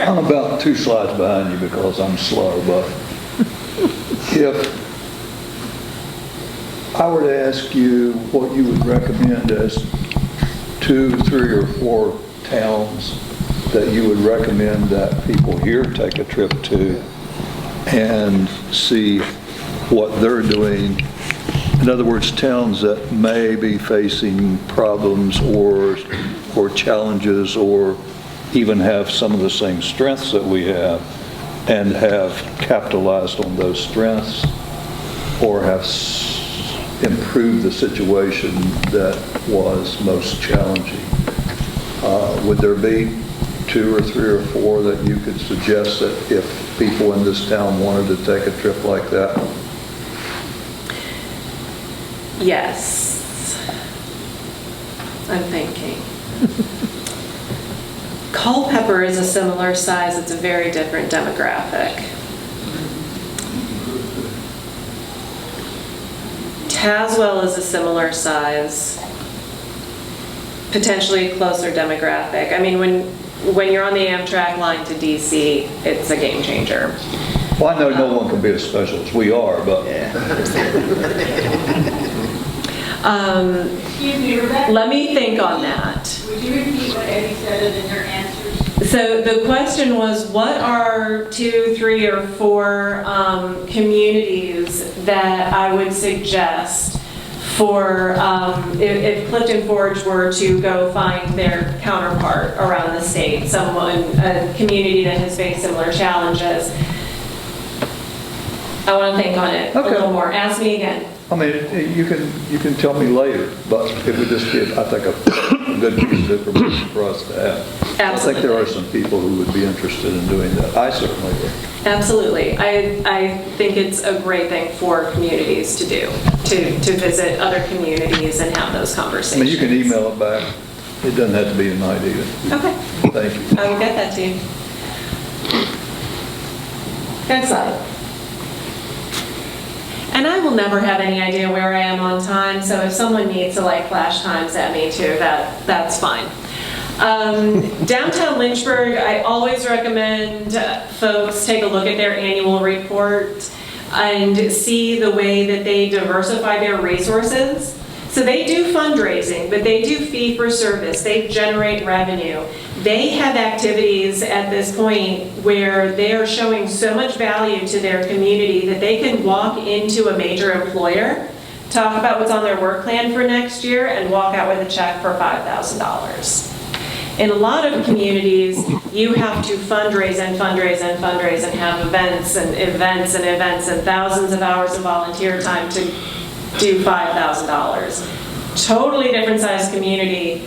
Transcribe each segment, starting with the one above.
I'm about 2 slides behind you because I'm slow, but if I were to ask you what you would recommend as 2, 3, or 4 towns that you would recommend that people here take a trip to and see what they're doing. In other words, towns that may be facing problems or challenges or even have some of the same strengths that we have and have capitalized on those strengths or have improved the situation that was most challenging. Would there be 2 or 3 or 4 that you could suggest that if people in this town wanted to take a trip like that? Yes. I'm thinking. Culpeper is a similar size. It's a very different demographic. Tazewell is a similar size, potentially a closer demographic. I mean, when you're on the Amtrak line to DC, it's a game changer. Well, I know no one can be as special as we are, but... Excuse me, Rebecca. Let me think on that. Would you repeat what Eddie said in your answers? So the question was, what are 2, 3, or 4 communities that I would suggest for if Clifton Forge were to go find their counterpart around the state, a community that has faced similar challenges? I want to think on it a little more. Ask me again. I mean, you can tell me later, but it would just be, I think, a good piece of information for us to have. Absolutely. I think there are some people who would be interested in doing that. I certainly would. Absolutely. I think it's a great thing for communities to do, to visit other communities and have those conversations. I mean, you can email it back. It doesn't have to be tonight either. Okay. Thank you. I will get that to you. Next slide. And I will never have any idea where I am on time, so if someone needs to like flash times at me too, that's fine. Downtown Lynchburg, I always recommend folks take a look at their annual report and see the way that they diversify their resources. So they do fundraising, but they do fee for service. They generate revenue. They have activities at this point where they are showing so much value to their community that they can walk into a major employer, talk about what's on their work plan for next year, and walk out with a check for $5,000. In a lot of communities, you have to fundraise and fundraise and fundraise and have events and events and events and thousands of hours of volunteer time to do $5,000. Totally different size community,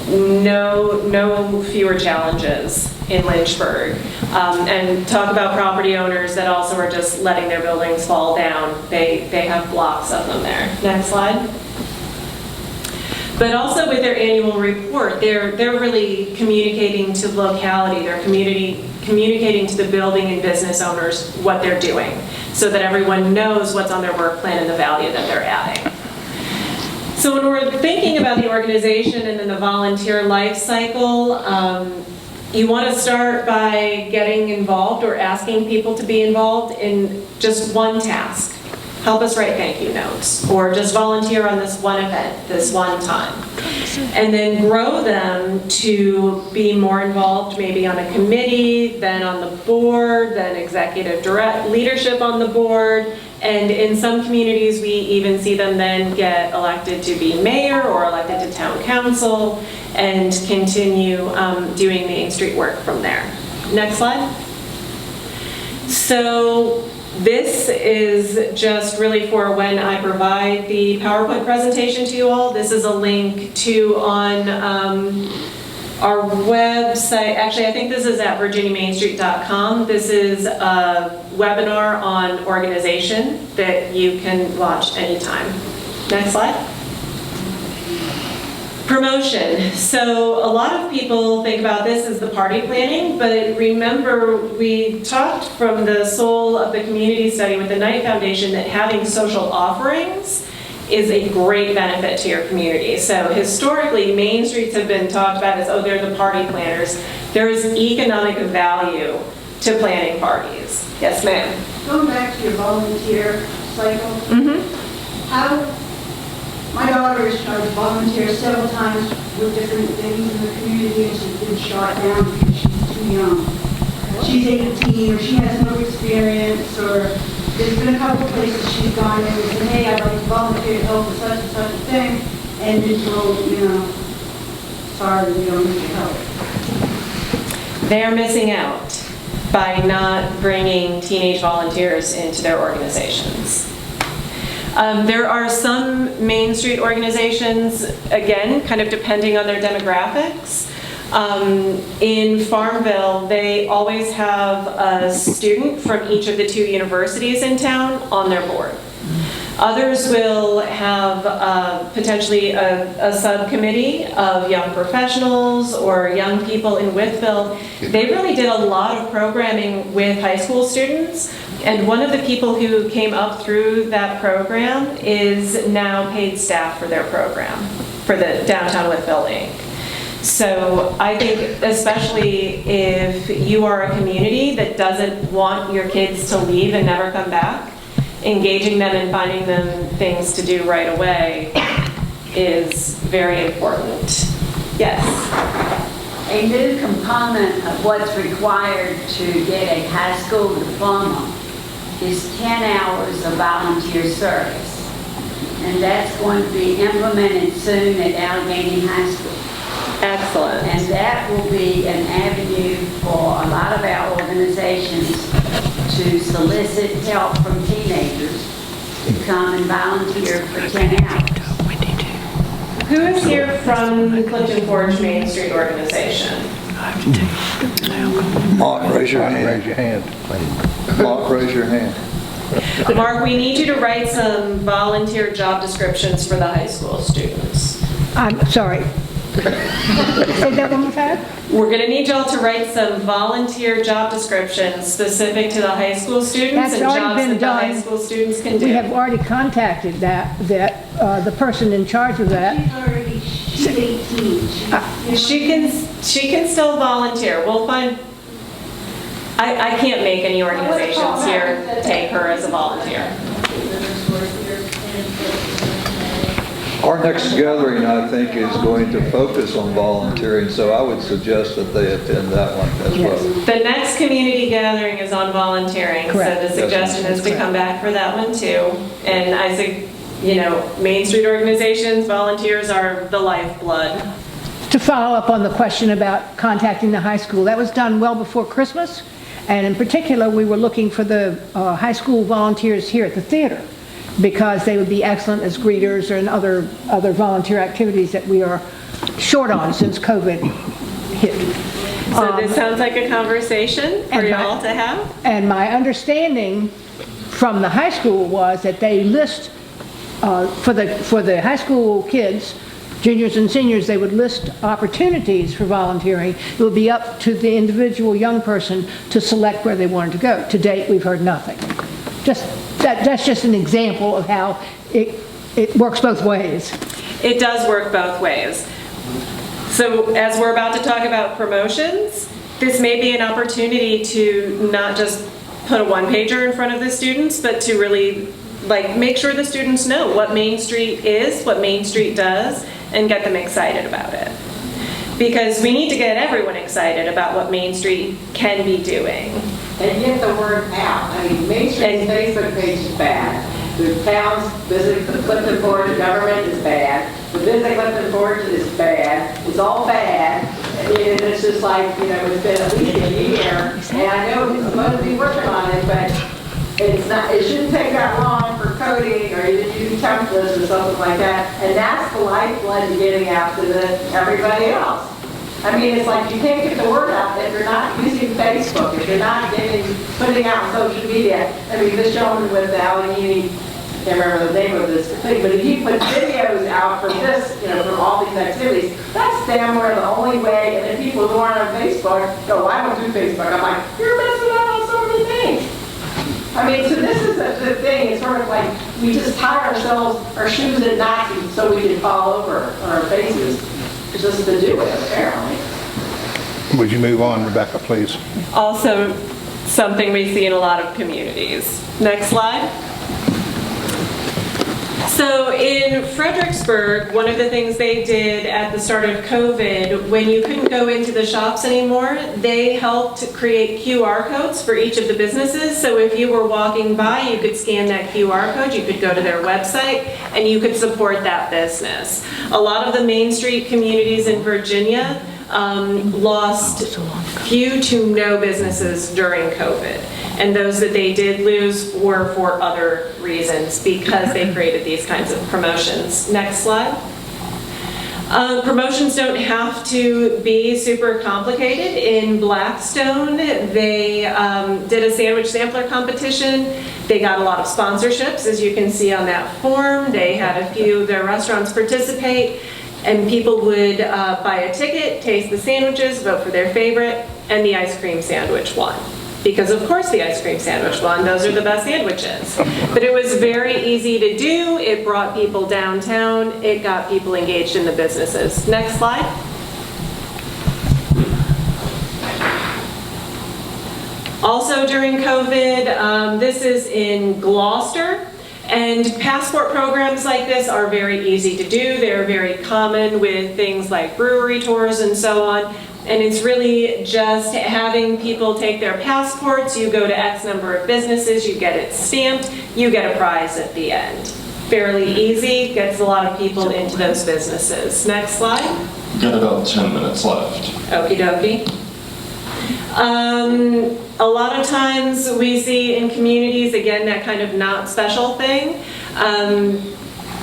no fewer challenges in Lynchburg. And talk about property owners that also are just letting their buildings fall down. They have blocks of them there. Next slide. But also with their annual report, they're really communicating to the locality, their community, communicating to the building and business owners what they're doing so that everyone knows what's on their work plan and the value that they're adding. So when we're thinking about the organization and then the volunteer life cycle, you want to start by getting involved or asking people to be involved in just one task. Help us write thank you notes, or just volunteer on this one event, this one time. And then grow them to be more involved, maybe on a committee, then on the board, then executive direct leadership on the board. And in some communities, we even see them then get elected to be mayor or elected to town council and continue doing Main Street work from there. Next slide. So this is just really for when I provide the PowerPoint presentation to you all. This is a link to on our website. Actually, I think this is at virginiamainstreet.com. This is a webinar on organization that you can watch anytime. Next slide. Promotion. So a lot of people think about this as the party planning, but remember we talked from the soul of the community study with the Knight Foundation that having social offerings is a great benefit to your community. So historically, main streets have been talked about as, oh, they're the party planners. There is economic value to planning parties. Yes, ma'am. Going back to your volunteer cycle, how, my daughter has tried to volunteer several times with different things in the community, and she's been shot down because she's too young. She's 18, or she has no experience, or there's been a couple of places she's gone in and said, hey, I'd like to volunteer to help with such and such a thing, and been told, sorry, we don't need your help. They are missing out by not bringing teenage volunteers into their organizations. There are some Main Street organizations, again, kind of depending on their demographics. In Farmville, they always have a student from each of the 2 universities in town on their board. Others will have potentially a subcommittee of young professionals or young people in Wytheville. They really did a lot of programming with high school students, and one of the people who came up through that program is now paid staff for their program, for the Downtown Wytheville Inc. So I think especially if you are a community that doesn't want your kids to leave and never come back, engaging them and finding them things to do right away is very important. Yes? A new component of what's required to get a high school diploma is 10 hours of volunteer service. And that's going to be implemented soon at Allegheny High School. Excellent. And that will be an avenue for a lot of our organizations to solicit help from teenagers to come and volunteer for 10 hours. Who is here from the Clifton Forge Main Street organization? Mark, raise your hand. Raise your hand. Mark, raise your hand. Mark, we need you to write some volunteer job descriptions for the high school students. I'm sorry. Say that one more time? We're going to need y'all to write some volunteer job descriptions specific to the high school students That's and already jobs been that the done. high school students can do. We have already contacted the person in charge of that. She's 18. She can still volunteer. We'll find. I can't make any organizations here take her as a volunteer. Our next gathering, I think, is going to focus on volunteering, so I would suggest that they attend that one as well. The next community gathering is on volunteering, Correct. so the suggestion is to come back for that one too. And I think, Main Street organizations, volunteers are the lifeblood. To follow up on the question about contacting the high school, that was done well before Christmas. And in particular, we were looking for the high school volunteers here at the theater, because they would be excellent as greeters and other volunteer activities that we are short on since COVID hit. So this sounds like a conversation for and y'all to have. And my understanding from the high school was that they list, for the high school kids, juniors and seniors, they would list opportunities for volunteering. It would be up to the individual young person to select where they wanted to go. To date, we've heard nothing. That's just an example of how it works both ways. It does work both ways. So as we're about to talk about promotions, this may be an opportunity to not just put a one-pager in front of the students, but to really make sure the students know what Main Street is, what Main Street does, and get them excited about it. Because we need to get everyone excited about what Main Street can be doing. And get the word out. I mean, Main Street's Facebook page is bad. The town's Visit Clifton Forge government is bad. The Visit Clifton Forge is bad. It's all bad. And it's just like, it's been at least a year. And I know he's supposed to be working on it, but it shouldn't take that long for coding or even using templates or something like that. And that's the lifeblood of getting out to everybody else. I mean, it's like you can't get the word out if you're not using Facebook, if you're not putting out social media. I mean, this gentleman with the Allegheny, I can't remember the name of this thing, but if you put videos out from this, from all these activities, that's damn near the only way. And then people who aren't on Facebook go, well, I don't do Facebook. I'm like, you're missing out on so many things. I mean, so this is the thing. It's sort of like we just tie our shoes at night so we can fall over on our faces, just to do it, apparently. Would you move on, Rebecca, please? Also, something we see in a lot of communities. Next slide. So in Fredericksburg, one of the things they did at the start of COVID, when you couldn't go into the shops anymore, they helped create QR codes for each of the businesses. So if you were walking by, you could scan that QR code, you could go to their website, and you could support that business. A lot of the Main Street communities in Virginia lost few to no businesses during COVID. And those that they did lose were for other reasons because they created these kinds of promotions. Next slide. Promotions don't have to be super complicated. In Blackstone, they did a sandwich sampler competition. They got a lot of sponsorships, as you can see on that form. They had a few of their restaurants participate, and people would buy a ticket, taste the sandwiches, vote for their favorite, and the ice cream sandwich won. Because of course the ice cream sandwich won, those are the best sandwiches. But it was very easy to do, it brought people downtown, it got people engaged in the businesses. Next slide. Also during COVID, this is in Gloucester, and passport programs like this are very easy to do. They're very common with things like brewery tours and so on. And it's really just having people take their passports, you go to X number of businesses, you get it stamped, you get a prize at the end. Fairly easy, gets a lot of people into those businesses. Next slide. We've got about 10 minutes left. Okie dokie. A lot of times we see in communities, again, that kind of not special thing.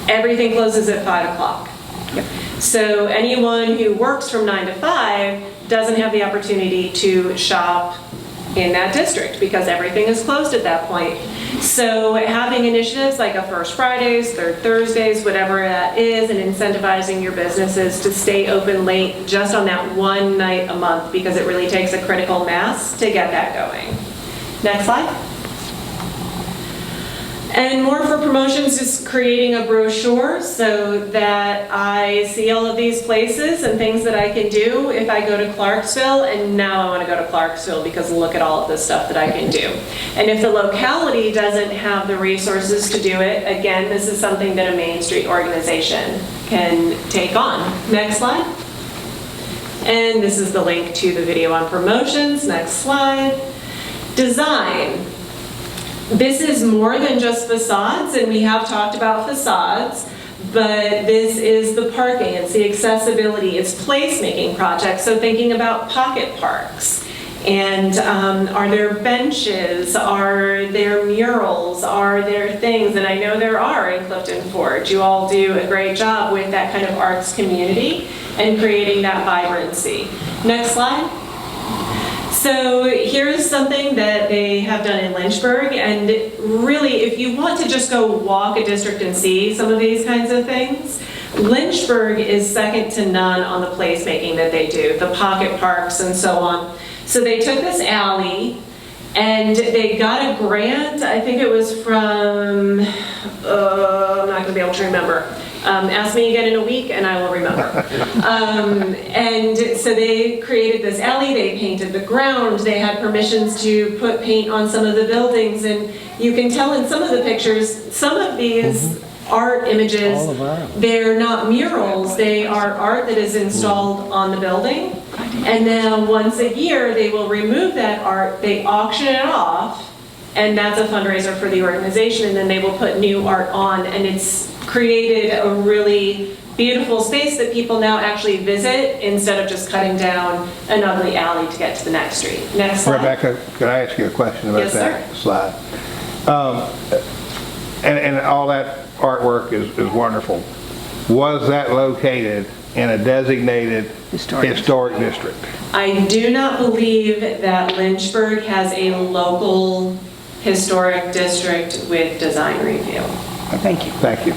Everything closes at 5 o'clock. So anyone who works from 9 to 5 doesn't have the opportunity to shop in that district because everything is closed at that point. So having initiatives like a First Fridays, Third Thursdays, whatever that is, and incentivizing your businesses to stay open late just on that one night a month because it really takes a critical mass to get that going. Next slide. And more for promotions is creating a brochure so that I see all of these places and things that I can do if I go to Clarksville, and now I want to go to Clarksville because look at all of the stuff that I can do. And if the locality doesn't have the resources to do it, again, this is something that a Main Street organization can take on. Next slide. And this is the link to the video on promotions. Next slide. Design. This is more than just facades, and we have talked about facades, but this is the parking, it's the accessibility, it's placemaking projects, so thinking about pocket parks. And are there benches, are there murals, are there things, and I know there are in Clifton Forge. You all do a great job with that kind of arts community and creating that vibrancy. Next slide. So here's something that they have done in Lynchburg, and really if you want to just go walk a district and see some of these kinds of things, Lynchburg is second to none on the placemaking that they do, the pocket parks and so on. So they took this alley and they got a grant, I think it was from, I'm not going to be able to remember. Ask me again in a week and I will remember. And so they created this alley, they painted the ground, they had permissions to put paint on some of the buildings, and you can tell in some of the pictures, some of these art images, they're not murals, they are art that is installed on the building. And then once a year they will remove that art, they auction it off, and that's a fundraiser for the organization, and then they will put new art on, and it's created a really beautiful space that people now actually visit instead of just cutting down an ugly alley to get to the next street. Next slide. Rebecca, could I ask you a question about Yes, that slide? And all that artwork is wonderful. Was that located in a designated historic district? I do not believe that Lynchburg has a local historic district with design review. Thank you. Thank you.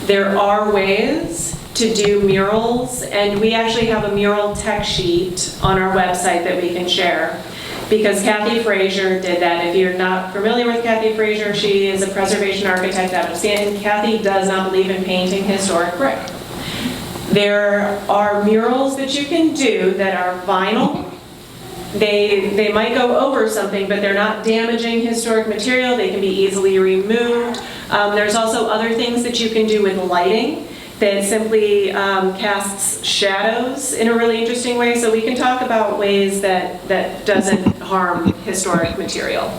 There are ways to do murals, and we actually have a mural tech sheet on our website that we can share. because Kathy Frazier did that. If you're not familiar with Kathy Frazier, she is a preservation architect out of Stanton. Kathy does not believe in painting historic brick. There are murals that you can do that are vinyl. They might go over something, but they're not damaging historic material. They can be easily removed. There's also other things that you can do with lighting that simply casts shadows in a really interesting way. So we can talk about ways that doesn't harm historic material.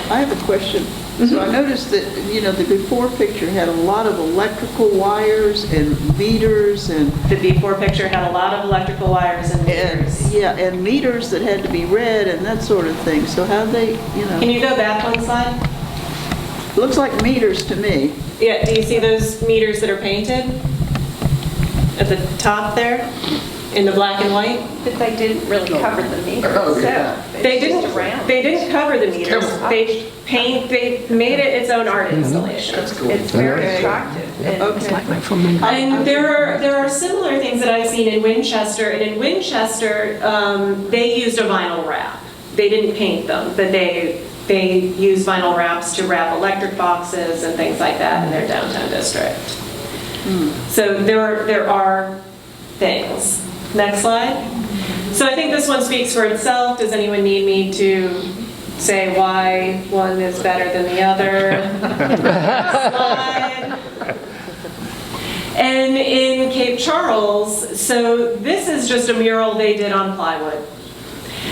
I have a question. So I noticed that, the before picture had a lot of electrical wires and meters and... The before picture had a lot of electrical wires and meters. And meters that had to be read and that sort of thing. So how they, Can you go back one slide? Looks like meters to me. Yeah, do you see those meters that are painted? At the top there, in the black and white? But they didn't really cover the meters. They didn't cover the meters. They made it its own art installation. It's very attractive. And there are similar things that I've seen in Winchester, and in Winchester, they used a vinyl wrap. They didn't paint them, but they used vinyl wraps to wrap electric boxes and things like that in their downtown district. So there are things. Next slide. So I think this one speaks for itself. Does anyone need me to say why one is better than the other? Slide. And in Cape Charles, so this is just a mural they did on plywood.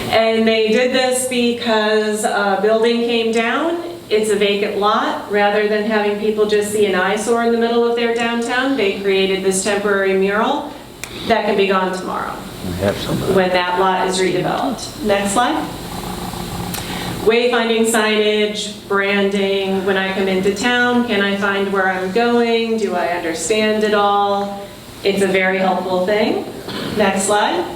And they did this because a building came down. It's a vacant lot. Rather than having people just see an eyesore in the middle of their downtown, they created this temporary mural that can be gone tomorrow when that lot is redeveloped. Next slide. Wayfinding signage, branding. When I come into town, can I find where I'm going? Do I understand it all? It's a very helpful thing. Next slide.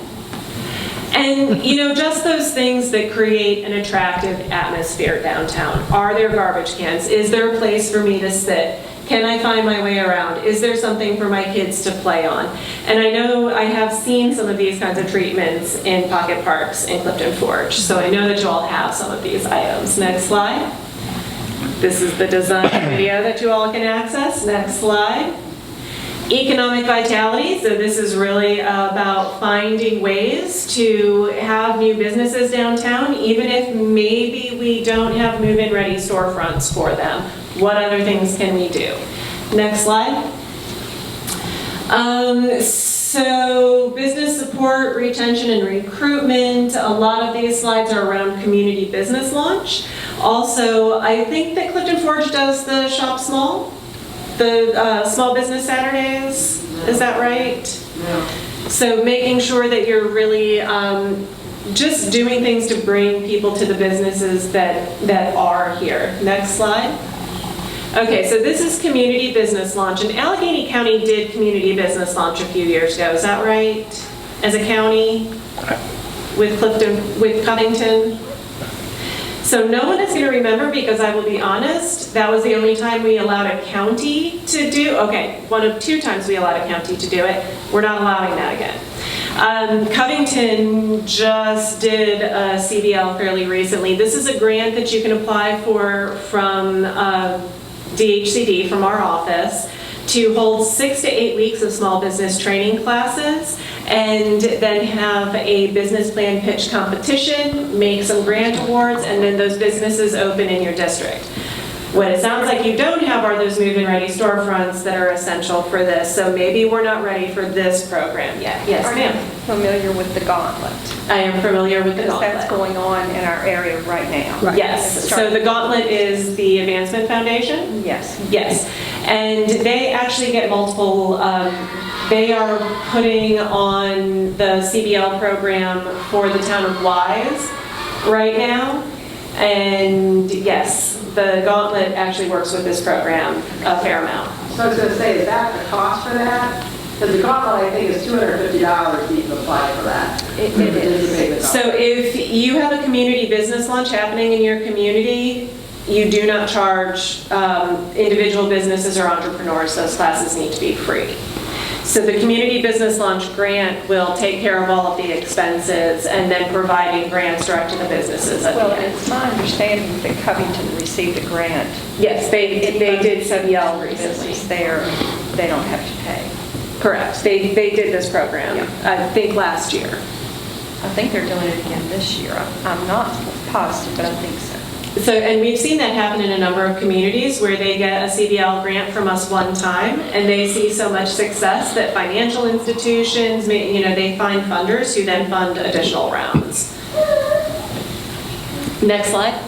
And, just those things that create an attractive atmosphere downtown. Are there garbage cans? Is there a place for me to sit? Can I find my way around? Is there something for my kids to play on? And I know I have seen some of these kinds of treatments in pocket parks in Clifton Forge, so I know that you all have some of these items. Next slide. This is the design video that you all can access. Next slide. Economic vitality, so this is really about finding ways to have new businesses downtown, even if maybe we don't have move-in ready storefronts for them. What other things can we do? Next slide. So business support, retention, and recruitment. A lot of these slides are around community business launch. Also, I think that Clifton Forge does the Shop Small. The Small Business Saturdays, is that right? No. So making sure that you're really just doing things to bring people to the businesses that are here. Next slide. Okay, so this is community business launch, and Allegheny County did community business launch a few years ago, is that right? As a county with Covington? So no one is going to remember, because I will be honest, that was the only time we allowed a county to do, one of two times we allowed a county to do it. We're not allowing that again. Covington just did a CBL fairly recently. This is a grant that you can apply for from DHCD, from our office, to hold 6 to 8 weeks of small business training classes, and then have a business plan pitch competition, make some grant awards, and then those businesses open in your district. What it sounds like you don't have are those move-in ready storefronts that are essential for this, so maybe we're not ready for this program yet. Yes, ma'am? Familiar with the Gauntlet? I am familiar with the Gauntlet. That's going on in our area right now. Right. Yes, so the Gauntlet is the Advancement Foundation? Yes. Yes, and they actually get multiple, they are putting on the CBL program for the town of Wise right now, and yes, the Gauntlet actually works with this program a fair amount. So I was going to say, is that the cost for that? Because the Gauntlet, I think, is $250 to even apply for that. It is. So if you have a community business launch happening in your community, you do not charge individual businesses or entrepreneurs. Those classes need to be free. So the Community Business Launch Grant will take care of all of the expenses and then providing grants direct to the businesses at the Well, end. it's my understanding that Covington received a grant. Yes, they did CBL recently. Business there, they don't have to pay. Correct. They did this program, Yeah. I think last year. I think they're doing it again this year. I'm not positive, but I think so. So, and we've seen that happen in a number of communities where they get a CBL grant from us one time and they see so much success that financial institutions, they find funders who then fund additional rounds. Next slide.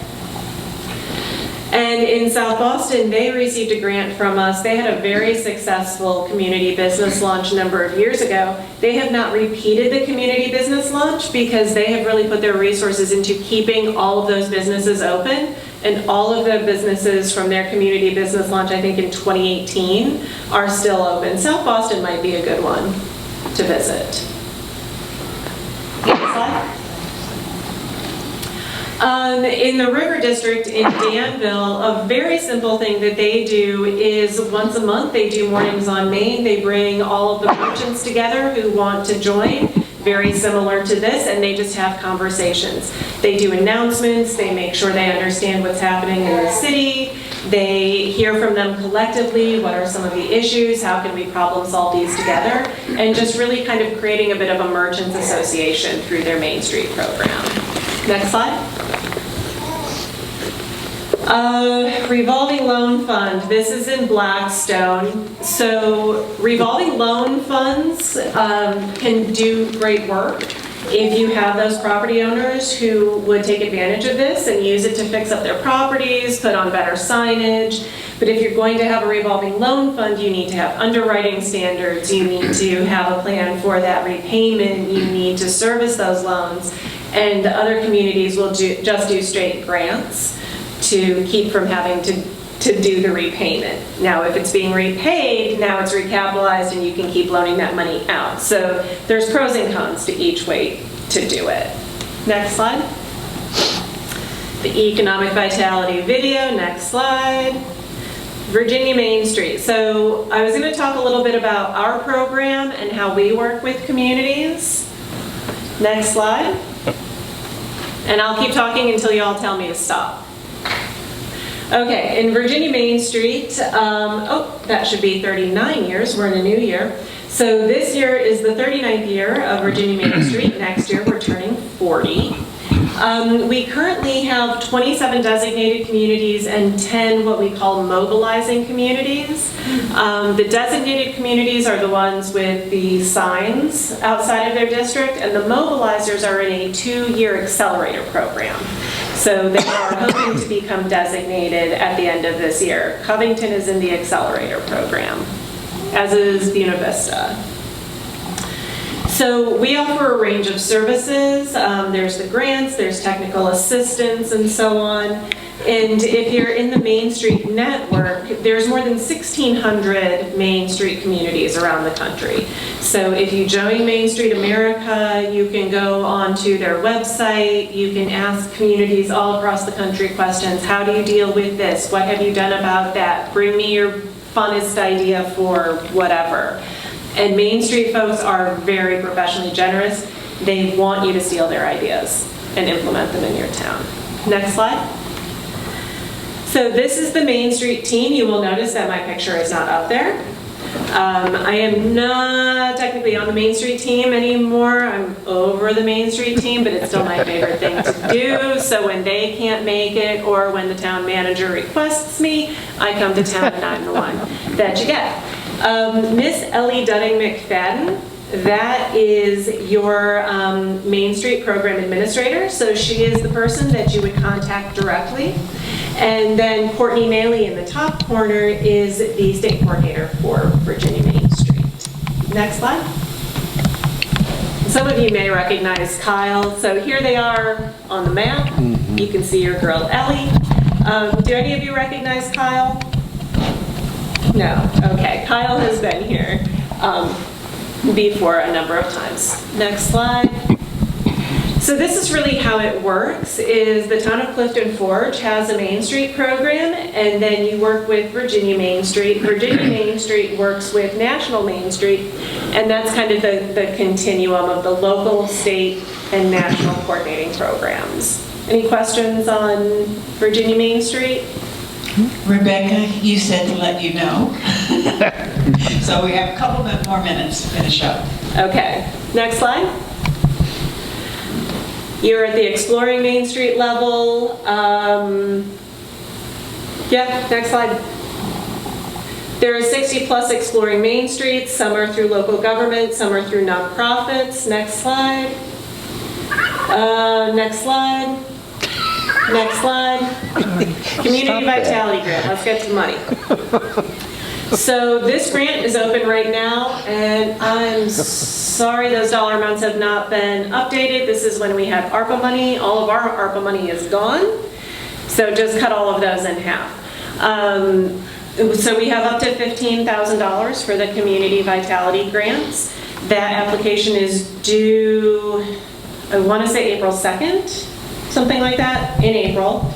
And in South Boston, they received a grant from us. They had a very successful community business launch a number of years ago. They have not repeated the community business launch because they have really put their resources into keeping all of those businesses open. And all of the businesses from their community business launch, I think in 2018, are still open. South Boston might be a good one to visit. Next slide. In the River District in Danville, a very simple thing that they do is once a month they do Mornings on Main. They bring all of the merchants together who want to join, very similar to this, and they just have conversations. They do announcements, they make sure they understand what's happening in the city, they hear from them collectively, what are some of the issues, how can we problem solve these together, and just really kind of creating a bit of a merchants association through their Main Street program. Next slide. Revolving loan fund. This is in Blackstone. So revolving loan funds can do great work if you have those property owners who would take advantage of this and use it to fix up their properties, put on better signage. But if you're going to have a revolving loan fund, you need to have underwriting standards, you need to have a plan for that repayment, you need to service those loans. And other communities will just do straight grants to keep from having to do the repayment. Now, if it's being repaid, now it's recapitalized and you can keep loaning that money out. So there's pros and cons to each way to do it. Next slide. The economic vitality video, next slide. Virginia Main Street. So I was going to talk a little bit about our program and how we work with communities. Next slide. And I'll keep talking until you all tell me to stop. Okay, in Virginia Main Street, that should be 39 years, we're in a new year. So this year is the 39th year of Virginia Main Street. Next year we're turning 40. We currently have 27 designated communities and 10 what we call mobilizing communities. The designated communities are the ones with the signs outside of their district, and the mobilizers are in a 2-year accelerator program. So they are hoping to become designated at the end of this year. Covington is in the accelerator program, as is Buena Vista. So we offer a range of services. There's the grants, there's technical assistance, and so on. And if you're in the Main Street network, there's more than 1,600 Main Street communities around the country. So if you join Main Street America, you can go onto their website, you can ask communities all across the country questions. How do you deal with this? What have you done about that? Bring me your funnest idea for whatever. And Main Street folks are very professionally generous. They want you to steal their ideas and implement them in your town. Next slide. So this is the Main Street team. You will notice that my picture is not up there. I am not technically on the Main Street team anymore. I'm over the Main Street team, but it's still my favorite thing to do. So when they can't make it or when the town manager requests me, I come to town and I'm the one that you get. Miss Ellie Dunning-McFadden, that is your Main Street program administrator. So she is the person that you would contact directly. And then Courtney Maley in the top corner is the state coordinator for Virginia Main Street. Next slide. Some of you may recognize Kyle. So here they are on the map. You can see your girl Ellie. Do any of you recognize Kyle? No. Okay. Kyle has been here before a number of times. Next slide. So this is really how it works, is the town of Clifton Forge has a Main Street program, and then you work with Virginia Main Street. Virginia Main Street works with National Main Street, and that's kind of the continuum of the local, state, and national coordinating programs. Any questions on Virginia Main Street? Rebecca, you said to let you know. So we have a couple bit more minutes to finish up. Okay, next slide. You're at the Exploring Main Street level. Yeah, next slide. There are 60+ Exploring Main Streets. Some are through local government, some are through nonprofits. Next slide. Next slide. Next slide. Community Vitality Grant. Let's get to money. So this grant is open right now, and I'm sorry those dollar amounts have not been updated. This is when we had ARPA money. All of our ARPA money is gone, so just cut all of those in half. So we have up to $15,000 for the Community Vitality Grants. That application is due, I want to say April 2nd, something like that, in April.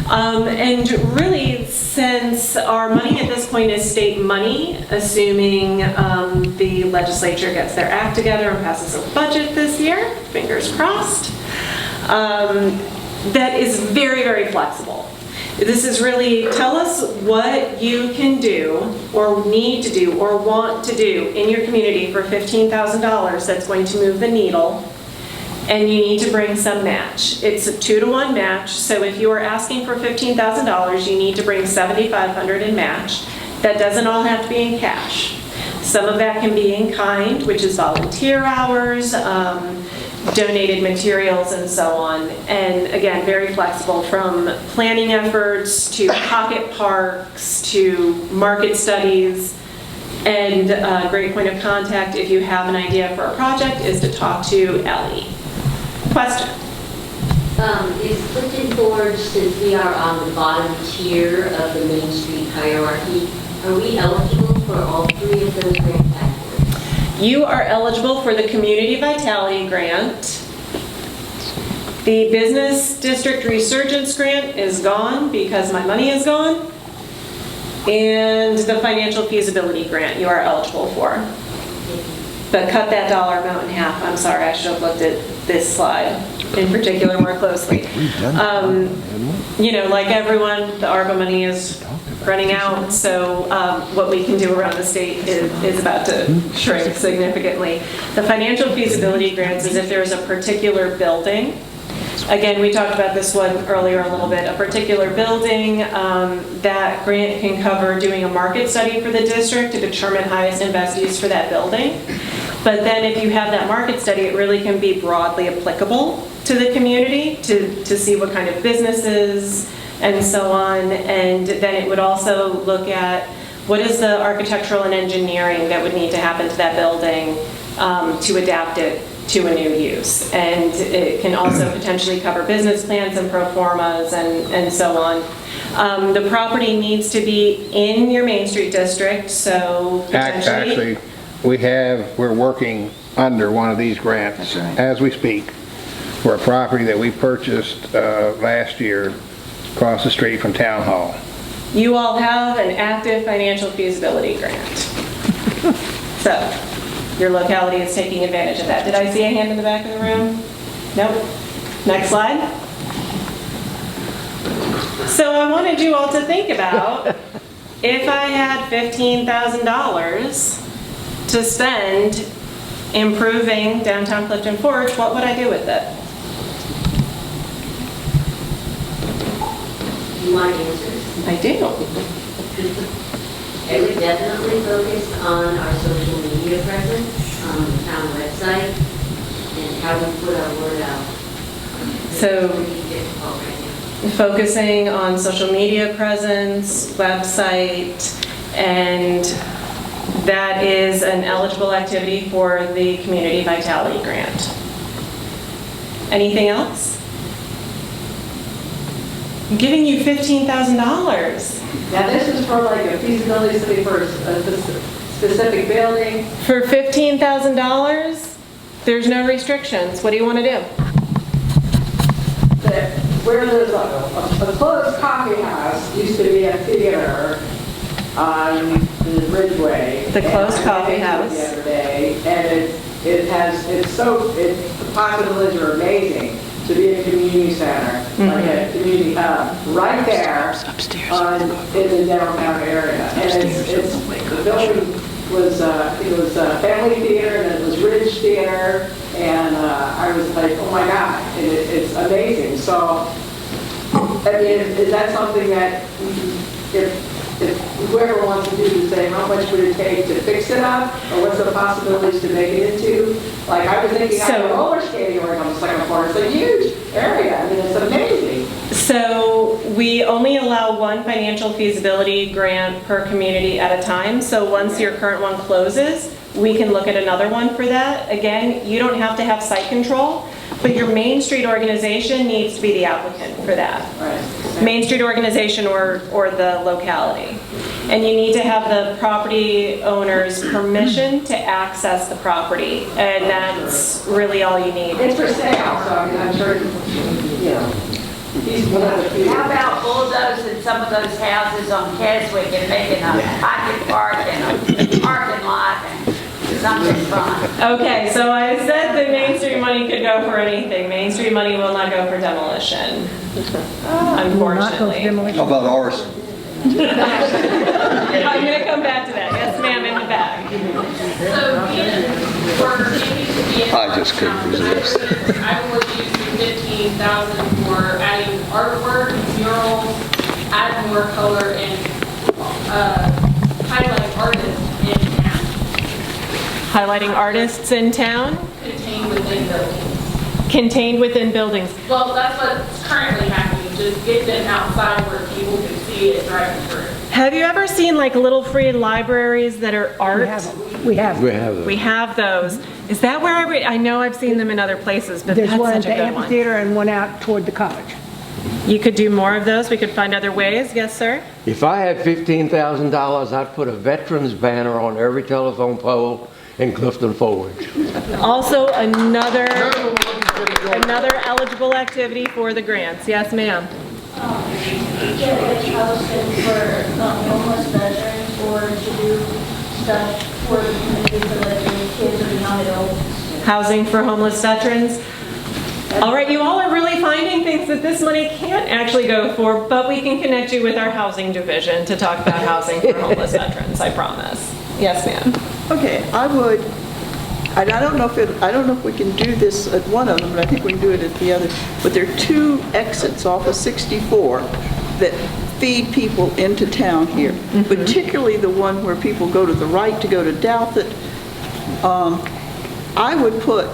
And really, since our money at this point is state money, assuming the legislature gets their act together and passes a budget this year, fingers crossed, that is very, very flexible. This is really, tell us what you can do or need to do or want to do in your community for $15,000 that's going to move the needle. And you need to bring some match. It's a 2-to-1 match, so if you are asking for $15,000, you need to bring $7,500 in match. That doesn't all have to be in cash. Some of that can be in kind, which is volunteer hours, donated materials, and so on. And again, very flexible, from planning efforts to pocket parks to market studies. And a great point of contact if you have an idea for a project is to talk to Ellie. Question? Is Clifton Forge, since we are on the bottom tier of the Main Street hierarchy, are we eligible for all 3 of those grant categories? You are eligible for the Community Vitality Grant. The Business District Resurgence Grant is gone because my money is gone. And the Financial Feasibility Grant you are eligible for. But cut that dollar amount in half. I'm sorry, I should have looked at this slide in particular more closely. You know, like everyone, the ARPA money is running out, so what we can do around the state is about to shrink significantly. The financial feasibility grants is if there's a particular building. Again, we talked about this one earlier a little bit. A particular building, that grant can cover doing a market study for the district to determine highest and best use for that building. But then if you have that market study, it really can be broadly applicable to the community to see what kind of businesses and so on. And then it would also look at what is the architectural and engineering that would need to happen to that building to adapt it to a new use. And it can also potentially cover business plans and pro formas and so on. The property needs to be in your Main Street district, so potentially... Actually, we're working under one of these grants as we speak for a property that we purchased last year across the street from Town Hall. You all have an active financial feasibility grant. So, your locality is taking advantage of that. Did I see a hand in the back of the room? Nope. Next slide. So I wanted you all to think about, if I had $15,000 to spend improving downtown Clifton Forge, what would I do with it? You want answers? I do. I would definitely focus on our social media presence, on the town website, and how we put our word out. So, It's pretty difficult right now. focusing on social media presence, website, and that is an eligible activity for the Community Vitality Grant. Anything else? I'm giving you $15,000. Now, this is for like a feasibility study for a specific building. For $15,000, there's no restrictions. What do you want to do? where there's a closed coffee house, used to be a theater on the Bridgeway. The closed coffee house. The other day, and the possibilities are amazing to be a community center, like a community hub, right there in the downtown area. And the building was, it was a family theater, and it was Ridge Theater, and I was like, oh my God, it's amazing. So, I mean, is that something that if whoever wants to do the same, how much would it take to fix it up? Or what's the possibilities to make it into? Like, I was thinking, I have a roller skating rink on the second floor. It's a huge area. I mean, it's amazing. So we only allow one financial feasibility grant per community at a time. So once your current one closes, we can look at another one for that. Again, you don't have to have site control, but your Main Street organization needs to be the applicant for that. Right. Main Street organization or the locality. And you need to have the property owner's permission to access the property. And that's really all you need. It's for sale, so I mean, I'm sure, you know, he's one of the few. How about bulldozing some of those houses on Keswick and making a pocket park and a parking lot and something fun? Okay, so I said the Main Street money could go for anything. Main Street money will not go for demolition, unfortunately. How about arson? I'm going to come back to that. Yes, ma'am, in the back. So for DHCD, I just couldn't resist. I would use the $15,000 for adding artwork, murals, add more color, and highlight artists in town. Highlighting artists in town? Contained within buildings. Contained within buildings. Well, that's what's currently happening. Just get them outside where people can see it driving through. Have you ever seen like little free libraries that are art? We have. We have those. Is that where I know I've seen them in other places, but There's that's one at such a the good one. amphitheater and one out toward the college. You could do more of those. We could find other ways. Yes, sir? If I had $15,000, I'd put a veterans banner on every telephone pole in Clifton Forge. Also another eligible activity for the grants. Yes, ma'am. Get a housing for homeless veterans or to do stuff for the community for like kids or young adults. Housing for homeless veterans. All right, you all are really finding things that this money can't actually go for, but we can connect you with our housing division to talk about housing for homeless veterans, I promise. Yes, ma'am. Okay, I would, and I don't know if we can do this at one of them, but I think we can do it at the other. But there are two exits off of 64 that feed people into town here, particularly the one where people go to the right to go to Douthit. I would put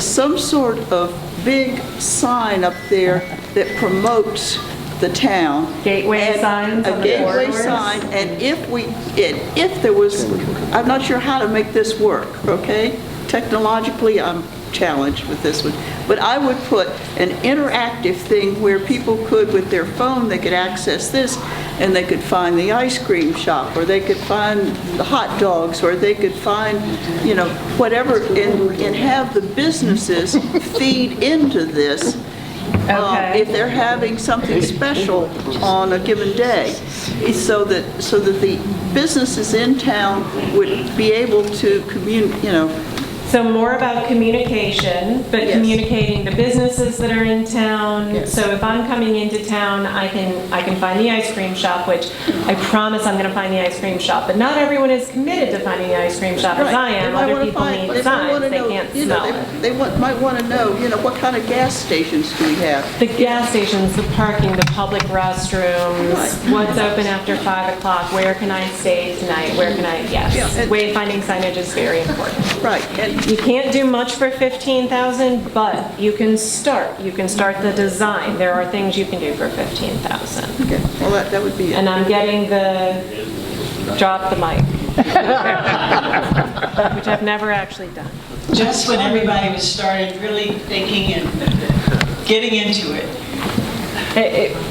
some sort of big sign up there that promotes the town. Gateway signs on A the gateway corridors? sign, and if there was, I'm not sure how to make this work, okay? Technologically, I'm challenged with this one. But I would put an interactive thing where people could, with their phone, they could access this, and they could find the ice cream shop, or they could find the hot dogs, or they could find, you know, whatever, and have the businesses feed into this. Okay. If they're having something special on a given day, so that the businesses in town would be able to So more about communication, but Yes. communicating the businesses that are in town. Yes. So if I'm coming into town, I can find the ice cream shop, which I promise I'm going to find the ice cream shop. But not everyone is committed to finding the ice cream shop as I am. Other people need signs. They can't smell it. They might want to know, what kind of gas stations do we have? The gas stations, the parking, the public restrooms, Right. what's open after 5 o'clock, where can I stay tonight, where can I, Yeah, yes. and- Wayfinding signage is very important. Right, and You can't do much for 15,000, but you can start. You can start the design. There are things you can do for 15,000. okay, well, that would be it. And I'm getting the drop the mic, which I've never actually done. Just when everybody was started really thinking and getting into it.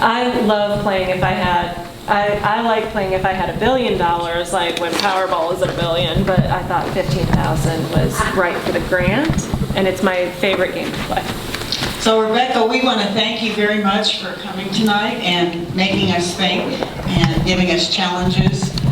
I love playing if I had, I like playing if I had $1 billion, like when Powerball is at $1 billion, but I thought 15,000 was right for the grant, and it's my favorite game to play. So Rebecca, we want to thank you very much for coming tonight and making us think and giving us challenges.